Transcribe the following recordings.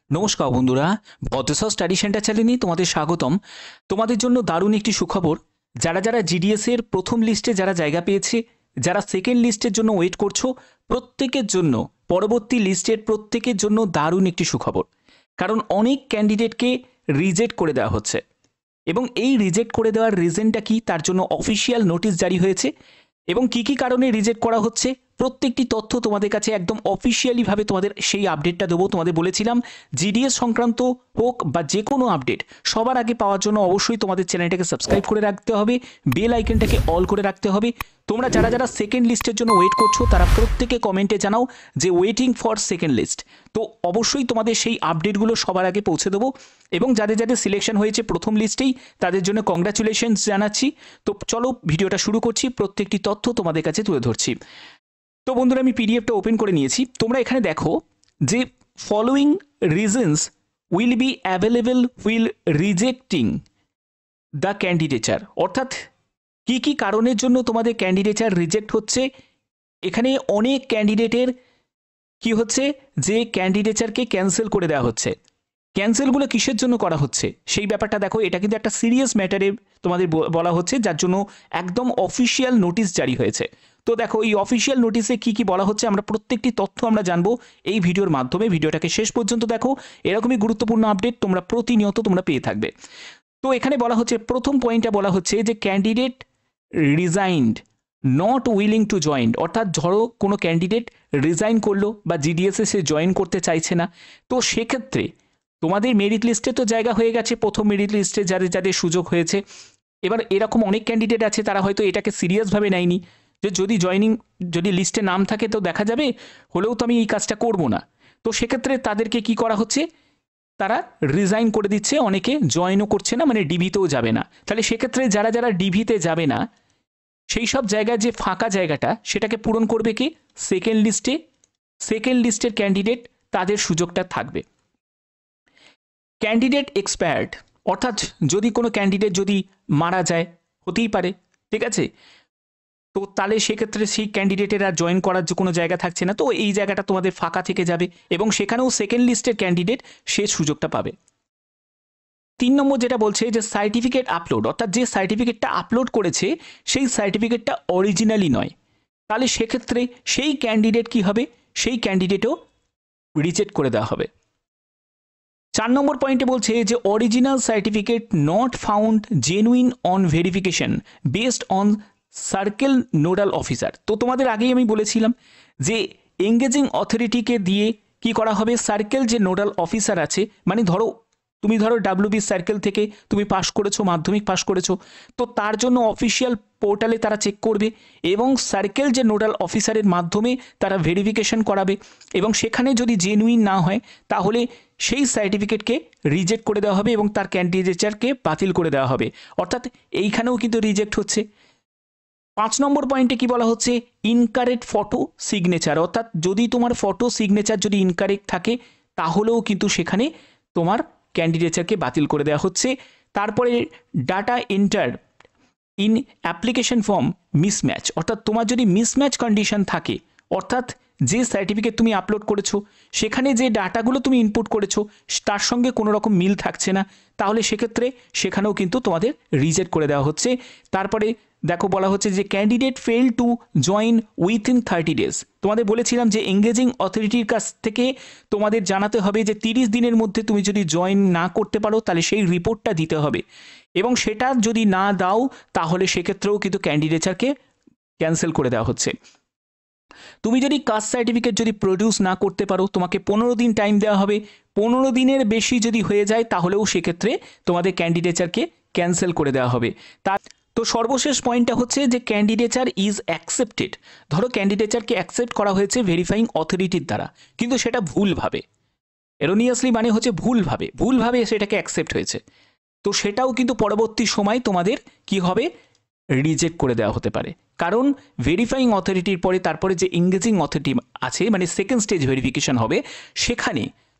নমস্কার বন্ধুরা, ভদ্রসহ study centre চ্যানেলে তোমাদের স্বাগতম। তোমাদের জন্য দারুণ একটি সুখবর। যারা যারা জিডিএস এর প্রথম লিস্টে যারা জায়গা পেয়েছে, যারা সেকেন্ড লিস্টের জন্য ওয়েট করছো, প্রত্যেকের জন্য পরবর্তী লিস্টের প্রত্যেকের জন্য দারুণ একটি সুখবর। কারণ অনেক ক্যান্ডিডেটকে রিজেক্ট করে দেওয়া হচ্ছে এবং এই রিজেক্ট করে দেওয়ার রিজনটা কি, তার জন্য অফিসিয়াল নোটিশ জারি হয়েছে এবং কি কি কারণে রিজেক্ট করা হচ্ছে প্রত্যেকটি তথ্য তোমাদের কাছে একদম অফিসিয়ালিভাবে তোমাদের সেই আপডেটটা দেবো। তোমাদের বলেছিলাম জিডিএস সংক্রান্ত হোক বা যে কোনো আপডেট সবার আগে পাওয়ার জন্য অবশ্যই তোমাদের চ্যানেলটাকে সাবস্ক্রাইব করে রাখতে হবে, বেল আইকনটাকে অল করে রাখতে হবে। তোমরা যারা যারা সেকেন্ড লিস্টের জন্য ওয়েট করছো তারা প্রত্যেকে কমেন্টে জানাও যে ওয়েটিং ফর সেকেন্ড লিস্ট। তো অবশ্যই তোমাদের সেই আপডেটগুলো সবার আগে পৌঁছে দেবো এবং যাদের যাদের সিলেকশন হয়েছে প্রথম লিস্টেই তাদের জন্য কংগ্রাচুলেশনস জানাচ্ছি। তো চলো ভিডিওটা শুরু করছি, প্রত্যেকটি তথ্য তোমাদের কাছে তুলে ধরছি। তো বন্ধুরা, আমি পিডিএফটা ওপেন করে নিয়েছি। তোমরা এখানে দেখো যে following reasons will be available wheel rejecting the candidature, অর্থাৎ কি কি কারণের জন্য তোমাদের ক্যান্ডিডেচার রিজেক্ট হচ্ছে। এখানে অনেক ক্যান্ডিডেটের কি হচ্ছে যে ক্যান্ডিডেচারকে ক্যান্সেল করে দেওয়া হচ্ছে। ক্যান্সেলগুলো কিসের জন্য করা হচ্ছে সেই ব্যাপারটা দেখো। এটা কিন্তু একটা সিরিয়াস ম্যাটারে তোমাদের বলা হচ্ছে, যার জন্য একদম অফিসিয়াল নোটিশ জারি হয়েছে। তো দেখো এই অফিসিয়াল নোটিশে কি কি বলা হচ্ছে আমরা প্রত্যেকটি তথ্য আমরা জানবো এই ভিডিওর মাধ্যমে। ভিডিওটাকে শেষ পর্যন্ত দেখো, এরকমই গুরুত্বপূর্ণ আপডেট তোমরা প্রতিনিয়ত তোমরা পেয়ে থাকবে। তো এখানে বলা হচ্ছে, প্রথম পয়েন্টটা বলা হচ্ছে যে candidate resigned not willing to join, অর্থাৎ ধরো কোনো ক্যান্ডিডেট রিজাইন করলো বা জিডিএসে সে জয়েন করতে চাইছে না। তো সেক্ষেত্রে তোমাদের মেরিট লিস্টে তো জায়গা হয়ে গেছে, প্রথম মেরিট লিস্টে যাদের যাদের সুযোগ হয়েছে। এবার এরকম অনেক ক্যান্ডিডেট আছে তারা হয়তো এটাকে সিরিয়াসভাবে নেয়নি, যে যদি লিস্টে নাম থাকে তো দেখা যাবে, হলেও তো আমি এই কাজটা করব না। তো সেক্ষেত্রে তাদেরকে কি করা হচ্ছে, তারা রিজাইন করে দিচ্ছে, অনেকে জয়েনও করছে না, মানে ডিভিতেও যাবে না। তাহলে সেক্ষেত্রে যারা যারা ডিভিতে যাবে না সেই সব জায়গায় যে ফাঁকা জায়গাটা সেটাকে পূরণ করবে কি, সেকেন্ড লিস্টের ক্যান্ডিডেট, তাদের সুযোগটা থাকবে। ক্যান্ডিডেট এক্সপায়ার্ড, অর্থাৎ যদি কোনো ক্যান্ডিডেট যদি মারা যায়, হতেই পারে, ঠিক আছে, তো তাহলে সেক্ষেত্রে সেই ক্যান্ডিডেটের আর জয়েন করার যে কোনো জায়গা থাকছে না, তো এই জায়গাটা তোমাদের ফাঁকা থেকে যাবে এবং সেখানেও সেকেন্ড লিস্টের ক্যান্ডিডেট সে সুযোগটা পাবে। 3 নম্বর যেটা বলছে যে সার্টিফিকেট আপলোড, অর্থাৎ যে সার্টিফিকেটটা আপলোড করেছে সেই সার্টিফিকেটটা অরিজিনালি নয়, তাহলে সেক্ষেত্রে সেই ক্যান্ডিডেট কি হবে, সেই ক্যান্ডিডেটও রিজেক্ট করে দেওয়া হবে। 4 নম্বর পয়েন্টে বলছে যে original certificate not found genuine on verification based on circle nodal officer. তো তোমাদের আগেই আমি বলেছিলাম যে এঙ্গেজিং অথরিটিকে দিয়ে কি করা হবে, সার্কেল যে নোডাল অফিসার আছে, মানে তুমি ধরো ডাব্লিউবি সার্কেল থেকে তুমি পাশ করেছো, মাধ্যমিক পাশ করেছো, তো তার জন্য অফিসিয়াল পোর্টালে তারা চেক করবে এবং সার্কেল যে নোডাল অফিসারের মাধ্যমে তারা ভেরিফিকেশন করাবে এবং সেখানে যদি জেনুইন না হয় তাহলে সেই সার্টিফিকেটকে রিজেক্ট করে দেওয়া হবে এবং তার ক্যান্ডিডেচারকে বাতিল করে দেওয়া হবে। অর্থাৎ এইখানেও কিন্তু রিজেক্ট হচ্ছে। 5 নম্বর পয়েন্টে কি বলা হচ্ছে, ইনকারেক্ট ফটো সিগনেচার, অর্থাৎ যদি তোমার ফটো সিগনেচার যদি ইনকারেক্ট থাকে তাহলেও কিন্তু সেখানে তোমার ক্যান্ডিডেচারকে বাতিল করে দেওয়া হচ্ছে। তারপরে data enter in application form mismatch, অর্থাৎ তোমার যদি মিসম্যাচ কন্ডিশন থাকে, অর্থাৎ যে সার্টিফিকেট তুমি আপলোড করেছো সেখানে যে ডাটাগুলো তুমি ইনপুট করেছো তার সঙ্গে কোনো রকম মিল থাকছে না, তাহলে সেক্ষেত্রে সেখানেও কিন্তু তোমাদের রিজেক্ট করে দেওয়া হচ্ছে। তারপরে দেখো বলা হচ্ছে যে candidate fail to join within 30 days. তোমাদের বলেছিলাম যে এঙ্গেজিং অথরিটির কাছ থেকে তোমাদের জানাতে হবে যে 30 দিনের মধ্যে তুমি যদি জয়েন না করতে পারো তাহলে সেই রিপোর্টটা দিতে হবে এবং সেটা যদি না দাও তাহলে সেক্ষেত্রেও কিন্তু ক্যান্ডিডেচারকে ক্যান্সেল করে দেওয়া হচ্ছে। তুমি যদি কাস্ট সার্টিফিকেট যদি প্রডিউস না করতে পারো তোমাকে 15 দিন টাইম দেওয়া হবে, 15 দিনের বেশি যদি হয়ে যায় তাহলেও সেক্ষেত্রে তোমাদের ক্যান্ডিডেচারকে ক্যান্সেল করে দেওয়া হবে। তো সর্বশেষ পয়েন্টটা হচ্ছে যে ক্যান্ডিডেচার ইজ অ্যাকসেপ্টেড, ধরো ক্যান্ডিডেচারকে অ্যাকসেপ্ট করা হয়েছে ভেরিফাইং অথরিটির দ্বারা, কিন্তু সেটা ভুলভাবে, এরোনিয়াসলি মানে হচ্ছে ভুলভাবে সেটাকে অ্যাকসেপ্ট হয়েছে, তো সেটাও কিন্তু পরবর্তী সময় তোমাদের কি হবে, রিজেক্ট করে দেওয়া হতে পারে। কারণ ভেরিফাইং অথরিটির পরে তারপরে যে এঙ্গেজিং অথরিটি আছে, মানে সেকেন্ড স্টেজ ভেরিফিকেশন হবে,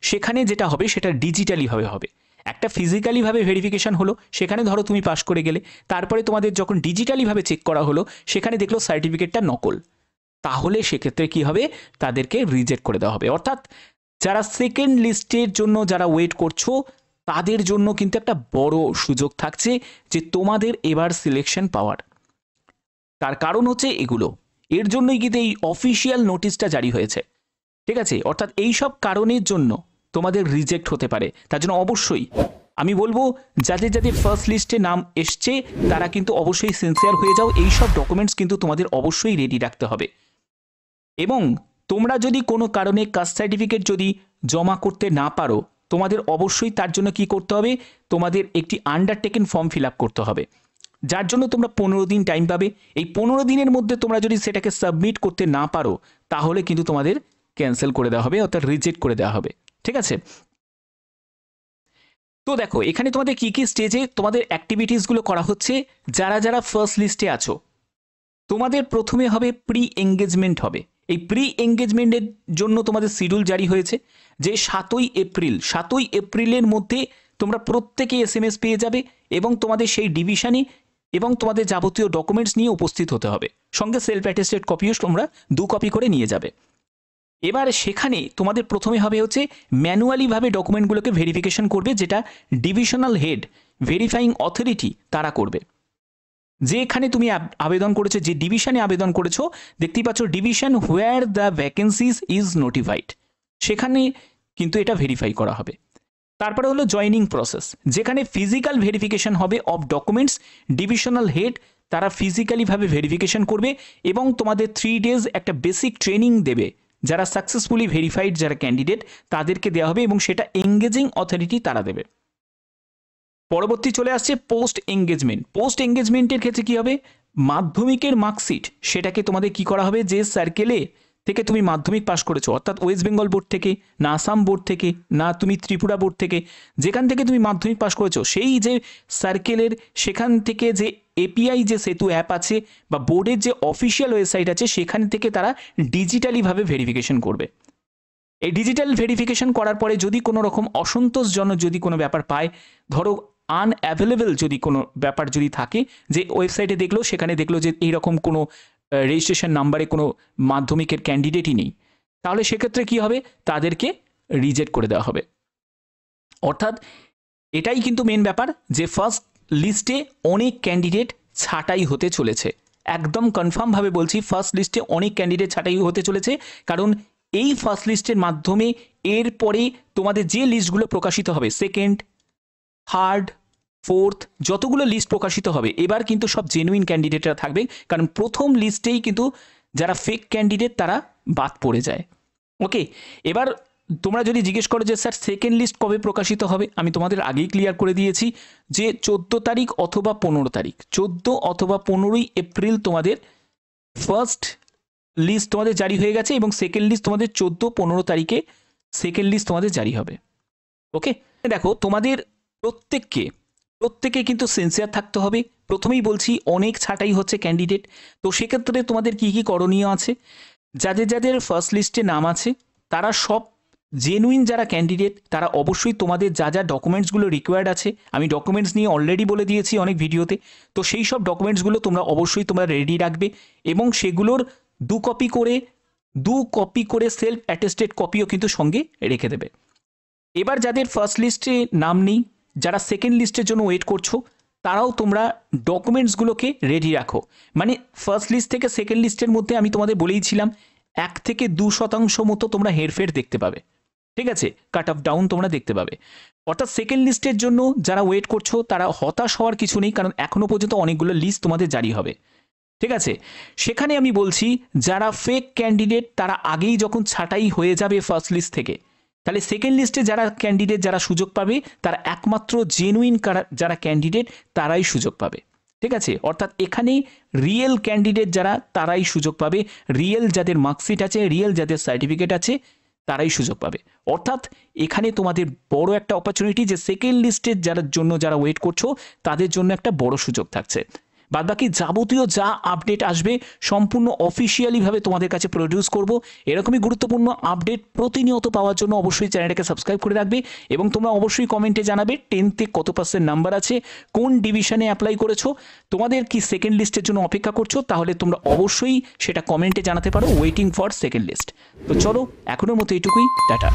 সেখানে যেটা হবে সেটা ডিজিটালিভাবে হবে। একটা ফিজিক্যালিভাবে ভেরিফিকেশন হলো, সেখানে ধরো তুমি পাশ করে গেলে, তারপরে তোমাদের যখন ডিজিটালিভাবে চেক করা হলো সেখানে দেখলো সার্টিফিকেটটা নকল, তাহলে সেক্ষেত্রে কি হবে, তাদেরকে রিজেক্ট করে দেওয়া হবে। অর্থাৎ যারা সেকেন্ড লিস্টের জন্য যারা ওয়েট করছো তাদের জন্য কিন্তু একটা বড় সুযোগ থাকছে যে তোমাদের এবার সিলেকশন পাওয়ার। তার কারণ হচ্ছে এগুলো, এর জন্যই কিন্তু এই অফিসিয়াল নোটিশটা জারি হয়েছে, ঠিক আছে? অর্থাৎ এই সব কারণের জন্য তোমাদের রিজেক্ট হতে পারে। তার জন্য অবশ্যই আমি বলবো যাদের যাদের ফার্স্ট লিস্টে নাম এসছে তারা কিন্তু অবশ্যই সিনসিয়ার হয়ে যাও, এই সব ডকুমেন্টস কিন্তু তোমাদের অবশ্যই রেডি রাখতে হবে। এবং তোমরা যদি কোনো কারণে কাস্ট সার্টিফিকেট যদি জমা করতে না পারো, তোমাদের অবশ্যই তার জন্য কি করতে হবে, তোমাদের একটি আন্ডারটেকেন ফর্ম ফিল আপ করতে হবে, যার জন্য তোমরা 15 দিন টাইম পাবে। এই 15 দিনের মধ্যে তোমরা যদি সেটাকে সাবমিট করতে না পারো তাহলে কিন্তু তোমাদের ক্যান্সেল করে দেওয়া হবে, অর্থাৎ রিজেক্ট করে দেওয়া হবে, ঠিক আছে? তো দেখো এখানে তোমাদের কি কি স্টেজে তোমাদের অ্যাক্টিভিটিসগুলো করা হচ্ছে। যারা যারা ফার্স্ট লিস্টে আছো তোমাদের প্রথমে হবে প্রি এঙ্গেজমেন্ট হবে। এই প্রি এঙ্গেজমেন্টের জন্য তোমাদের শিডিউল জারি হয়েছে যে 7ই এপ্রিলের মধ্যে তোমরা প্রত্যেকে SMS পেয়ে যাবে এবং তোমাদের সেই ডিভিশনে এবং তোমাদের যাবতীয় ডকুমেন্টস নিয়ে উপস্থিত হতে হবে, সঙ্গে সেলফ অ্যাটেস্টেড কপিও তোমরা 2 কপি করে নিয়ে যাবে। এবার সেখানে তোমাদের প্রথমে হবে হচ্ছে ম্যানুয়ালিভাবে ডকুমেন্টগুলোকে ভেরিফিকেশন করবে, যেটা ডিভিশনাল হেড ভেরিফাইং অথরিটি তারা করবে। যেখানে তুমি আবেদন করেছো, যে ডিভিশনে আবেদন করেছো, দেখতেই পাচ্ছ division where the vacancies is notified, সেখানে কিন্তু এটা ভেরিফাই করা হবে। তারপরে হলো জয়নিং প্রসেস, যেখানে ফিজিক্যাল ভেরিফিকেশন হবে অফ ডকুমেন্টস। ডিভিশনাল হেড তারা ফিজিক্যালিভাবে ভেরিফিকেশন করবে এবং তোমাদের 3 ডেজ একটা বেসিক ট্রেনিং দেবে, যারা সাকসেসফুলি ভেরিফাইড যারা ক্যান্ডিডেট তাদেরকে দেওয়া হবে এবং সেটা এঙ্গেজিং অথরিটি তারা দেবে। পরবর্তী চলে আসছে পোস্ট এঙ্গেজমেন্ট। পোস্ট এঙ্গেজমেন্টের ক্ষেত্রে কি হবে, মাধ্যমিকের মার্কশিট সেটাকে তোমাদের কি করা হবে, যে সার্কেলে থেকে তুমি মাধ্যমিক পাস করেছো, অর্থাৎ ওয়েস্ট বেঙ্গল বোর্ড থেকে না আসাম বোর্ড থেকে না তুমি ত্রিপুরা বোর্ড থেকে, যেখান থেকে তুমি মাধ্যমিক পাস করেছো সেই যে সার্কেলের সেখান থেকে যে API যে সেতু অ্যাপ আছে বা বোর্ডের যে অফিসিয়াল ওয়েবসাইট আছে সেখান থেকে তারা ডিজিটালিভাবে ভেরিফিকেশন করবে। এই ডিজিটাল ভেরিফিকেশন করার পরে যদি কোনো রকম অসন্তোষজনক যদি কোনো ব্যাপার পায়, ধরো আনঅ্যাভেলেবল যদি কোনো ব্যাপার যদি থাকে, যে ওয়েবসাইটে দেখলো সেখানে দেখলো যে এইরকম কোনো রেজিস্ট্রেশন নাম্বারে কোনো মাধ্যমিকের ক্যান্ডিডেটই নেই, তাহলে সেক্ষেত্রে কি হবে, তাদেরকে রিজেক্ট করে দেওয়া হবে। অর্থাৎ এটাই কিন্তু মেন ব্যাপার যে ফার্স্ট লিস্টে অনেক ক্যান্ডিডেট ছাঁটাই হতে চলেছে, একদম কনফার্মভাবে বলছি ফার্স্ট লিস্টে অনেক ক্যান্ডিডেট ছাঁটাই হতে চলেছে। কারণ এই ফার্স্ট লিস্টের মাধ্যমে এরপরে তোমাদের যে লিস্টগুলো প্রকাশিত হবে, সেকেন্ড, থার্ড, ফোর্থ যতগুলো লিস্ট প্রকাশিত হবে এবার কিন্তু সব জেনুইন ক্যান্ডিডেটরা থাকবে, কারণ প্রথম লিস্টেই কিন্তু যারা ফেক ক্যান্ডিডেট তারা বাদ পড়ে যায়। ওকে, এবার তোমরা যদি জিজ্ঞেস করো যে স্যার সেকেন্ড লিস্ট কবে প্রকাশিত হবে, আমি তোমাদের আগেই ক্লিয়ার করে দিয়েছি যে 14 তারিখ অথবা 15 তারিখ, 14 অথবা 15ই এপ্রিল তোমাদের ফার্স্ট লিস্ট তোমাদের জারি হয়ে গেছে এবং সেকেন্ড লিস্ট তোমাদের 14-15 তারিখে সেকেন্ড লিস্ট তোমাদের জারি হবে। ওকে, দেখো তোমাদের প্রত্যেকে কিন্তু সিনসিয়ার থাকতে হবে। প্রথমেই বলছি অনেক ছাঁটাই হচ্ছে ক্যান্ডিডেট, তো সেক্ষেত্রে তোমাদের কি কি করণীয় আছে, যাদের যাদের ফার্স্ট লিস্টে নাম আছে তারা সব জেনুইন যারা ক্যান্ডিডেট তারা অবশ্যই তোমাদের যা যা ডকুমেন্টসগুলো রিকোয়ার্ড আছে, আমি ডকুমেন্টস নিয়ে অলরেডি বলে দিয়েছি অনেক ভিডিওতে, তো সেই সব ডকুমেন্টসগুলো তোমরা অবশ্যই তোমরা রেডি রাখবে এবং সেগুলোর 2 কপি করে সেলফ অ্যাটেস্টেড কপিও কিন্তু সঙ্গে রেখে দেবে। এবার যাদের ফার্স্ট লিস্টে নাম নেই, যারা সেকেন্ড লিস্টের জন্য ওয়েট করছো, তারাও তোমরা ডকুমেন্টসগুলোকে রেডি রাখো। মানে ফার্স্ট লিস্ট থেকে সেকেন্ড লিস্টের মধ্যে আমি তোমাদের বলেইছিলাম 1 থেকে 2% মতো তোমরা হেরফের দেখতে পাবে, ঠিক আছে, কাট অফ ডাউন তোমরা দেখতে পাবে। অর্থাৎ সেকেন্ড লিস্টের জন্য যারা ওয়েট করছো তারা হতাশ হওয়ার কিছু নেই, কারণ এখনো পর্যন্ত অনেকগুলো লিস্ট তোমাদের জারি হবে, ঠিক আছে। সেখানে আমি বলছি যারা ফেক ক্যান্ডিডেট তারা আগেই যখন ছাঁটাই হয়ে যাবে ফার্স্ট লিস্ট থেকে, তাহলে সেকেন্ড লিস্টে যারা ক্যান্ডিডেট যারা সুযোগ পাবে তারা একমাত্র জেনুইন যারা ক্যান্ডিডেট তারাই সুযোগ পাবে, ঠিক আছে। অর্থাৎ এখানে রিয়েল ক্যান্ডিডেট যারা তারাই সুযোগ পাবে, রিয়েল যাদের মার্কশিট আছে, রিয়েল যাদের সার্টিফিকেট আছে তারাই সুযোগ পাবে। অর্থাৎ এখানে তোমাদের বড় একটা অপরচুনিটি যে সেকেন্ড লিস্টের জন্য যারা ওয়েট করছো তাদের জন্য একটা বড় সুযোগ থাকছে। বাদবাকি যাবতীয় যা আপডেট আসবে সম্পূর্ণ অফিসিয়ালিভাবে তোমাদের কাছে প্রডিউস করব। এরকমই গুরুত্বপূর্ণ আপডেট প্রতিনিয়ত পাওয়ার জন্য অবশ্যই চ্যানেলটাকে সাবস্ক্রাইব করে রাখবে এবং তোমরা অবশ্যই কমেন্টে জানাবে 10তে কত % নাম্বার আছে, কোন ডিভিশনে অ্যাপ্লাই করেছো, তোমাদের কি সেকেন্ড লিস্টের জন্য অপেক্ষা করছো, তাহলে তোমরা অবশ্যই সেটা কমেন্টে জানাতে পারো, ওয়েটিং ফর সেকেন্ড লিস্ট। তো চলো এখনের মতো এইটুকুই, টাটা।